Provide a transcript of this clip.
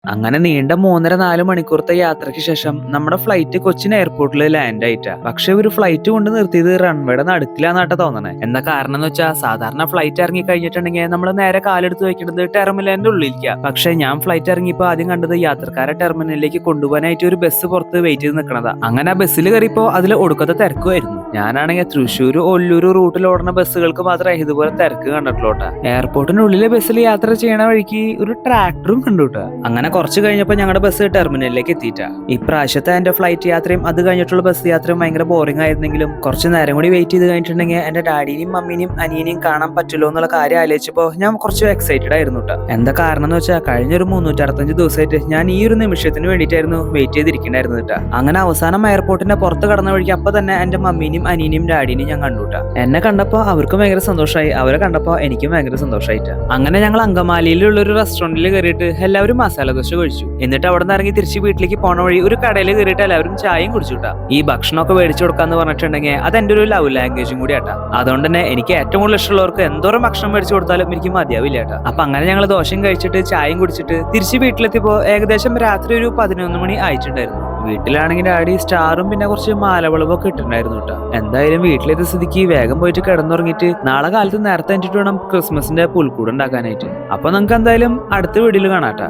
അങ്ങനെ നീണ്ട 3.5-4 മണിക്കൂറത്തെ യാത്രയ്ക്ക് ശേഷം നമ്മുടെ ഫ്ലൈറ്റ് കൊച്ചിൻ എയർപോർട്ടിൽ ലാൻഡ് ആയിട്ടാ. പക്ഷെ ഒരു ഫ്ലൈറ്റ് കൊണ്ട് നിർത്തിയത് റൺവേയുടെ നടുക്കിലാന്നാട്ടാ തോന്നണേ. എന്താ കാരണം എന്ന് വെച്ചാൽ സാധാരണ ഫ്ലൈറ്റ് ഇറങ്ങി കഴിഞ്ഞിട്ടുണ്ടെങ്കിൽ നമ്മൾ നേരെ കാലെടുത്ത് വെക്കുന്നത് ടെർമിനലിന്റെ ഉള്ളിലേക്കാ. പക്ഷെ ഞാൻ ഫ്ലൈറ്റ് ഇറങ്ങിയപ്പോ ആദ്യം കണ്ടത് യാത്രക്കാരെ ടെർമിനലിലേക്ക് കൊണ്ടുപോകാനായിട്ട് ഒരു ബസ് പുറത്ത് വെയിറ്റ് ചെയ്ത് നിൽക്കണതാ. അങ്ങനെ ആ ബസ്സിൽ കയറിയപ്പോ അതിൽ ഒടുക്കത്തെ തിരക്കുമായിരുന്നു. ഞാനാണെങ്കിൽ തൃശ്ശൂർ ഒല്ലൂർ റൂട്ടിൽ ഓടുന്ന ബസ്സുകൾക്ക് മാത്രമേ ഇതുപോലെ തിരക്ക് കണ്ടിട്ടുള്ളൂട്ടാ. എയർപോർട്ടിനുള്ളിലെ ബസ്സിൽ യാത്ര ചെയ്യണ വഴിക്ക് ഒരു ട്രാക്ടറും കണ്ടുട്ടാ. അങ്ങനെ കുറച്ച് കഴിഞ്ഞപ്പോൾ ഞങ്ങളുടെ ബസ് ടെർമിനലിലേക്ക് എത്തിയിട്ടാ. ഇപ്രാവശ്യത്തെ എന്റെ ഫ്ലൈറ്റ് യാത്രയും അത് കഴിഞ്ഞിട്ടുള്ള ബസ് യാത്രയും ഭയങ്കര ബോറിംഗ് ആയിരുന്നെങ്കിലും കുറച്ച് നേരം കൂടി വെയിറ്റ് ചെയ്ത് കഴിഞ്ഞിട്ടുണ്ടെങ്കിൽ എന്റെ ഡാഡിനെയും മമ്മീനെയും അനിയനെയും കാണാൻ പറ്റുമല്ലോ എന്നുള്ള കാര്യം ആലോചിച്ചപ്പോൾ ഞാൻ കുറച്ച് എക്സൈറ്റഡ് ആയിരുന്നു കേട്ടോ. എന്താ കാരണം എന്ന് വെച്ചാൽ കഴിഞ്ഞൊരു 365 ദിവസമായിട്ട് ഞാൻ ഈ ഒരു നിമിഷത്തിന് വേണ്ടിയിട്ടായിരുന്നു വെയിറ്റ് ചെയ്തിരിക്കണ്ടായിരുന്നു കേട്ടോ. അങ്ങനെ അവസാനം എയർപോർട്ടിന്റെ പുറത്ത് കടന്ന വഴിക്ക് അപ്പൊ തന്നെ എന്റെ മമ്മീനെയും അനിയനെയും ഡാഡിനെയും ഞാൻ കണ്ടുട്ടാ. എന്നെ കണ്ടപ്പോ അവർക്കും ഭയങ്കര സന്തോഷമായി, അവരെ കണ്ടപ്പോ എനിക്കും ഭയങ്കര സന്തോഷമായിട്ടാ. അങ്ങനെ ഞങ്ങൾ അങ്കമാലിയിലുള്ള ഒരു റെസ്റ്റോറന്റിൽ കയറിയിട്ട് എല്ലാവരും മസാല ദോശ കഴിച്ചു. എന്നിട്ട് അവിടെ നിന്ന് ഇറങ്ങി തിരിച്ച് വീട്ടിലേക്ക് പോണ വഴി ഒരു കടയിൽ കയറിയിട്ട് എല്ലാവരും ചായയും കുടിച്ചുട്ടാ. ഈ ഭക്ഷണമൊക്കെ മേടിച്ചു കൊടുക്കാന്ന് പറഞ്ഞിട്ടുണ്ടെങ്കിൽ അത് എന്റെ ഒരു ലവ് ലാംഗ്വേജും കൂടി ആട്ടാ. അതുകൊണ്ട് തന്നെ എനിക്ക് ഏറ്റവും കൂടുതൽ ഇഷ്ടമുള്ളവർക്ക് എന്തോരം ഭക്ഷണം മേടിച്ചു കൊടുത്താലും എനിക്ക് മതിയാവില്ല കേട്ടാ. അപ്പൊ അങ്ങനെ ഞങ്ങൾ ദോശയും കഴിച്ചിട്ട് ചായയും കുടിച്ചിട്ട് തിരിച്ച് വീട്ടിലെത്തിയപ്പോ ഏകദേശം രാത്രി ഒരു 11 മണി ആയിട്ടുണ്ടായിരുന്നു. വീട്ടിലാണെങ്കിൽ ഡാഡി സ്റ്റാറും പിന്നെ കുറച്ച് മാലവളവൊക്കെ ഇട്ടിട്ടുണ്ടായിരുന്നു കേട്ടോ. എന്തായാലും വീട്ടിലെത്തിയ സ്ഥിതിക്ക് വേഗം പോയിട്ട് കിടന്നുറങ്ങിയിട്ട് നാളെ കാലത്ത് നേരത്തെ എണീറ്റിട്ട് വേണം ക്രിസ്മസിന്റെ പുൽക്കൂട് ഉണ്ടാക്കാനായിട്ട്. അപ്പൊ നമുക്ക് എന്തായാലും അടുത്ത വീഡിയോയിൽ കാണാട്ടാ.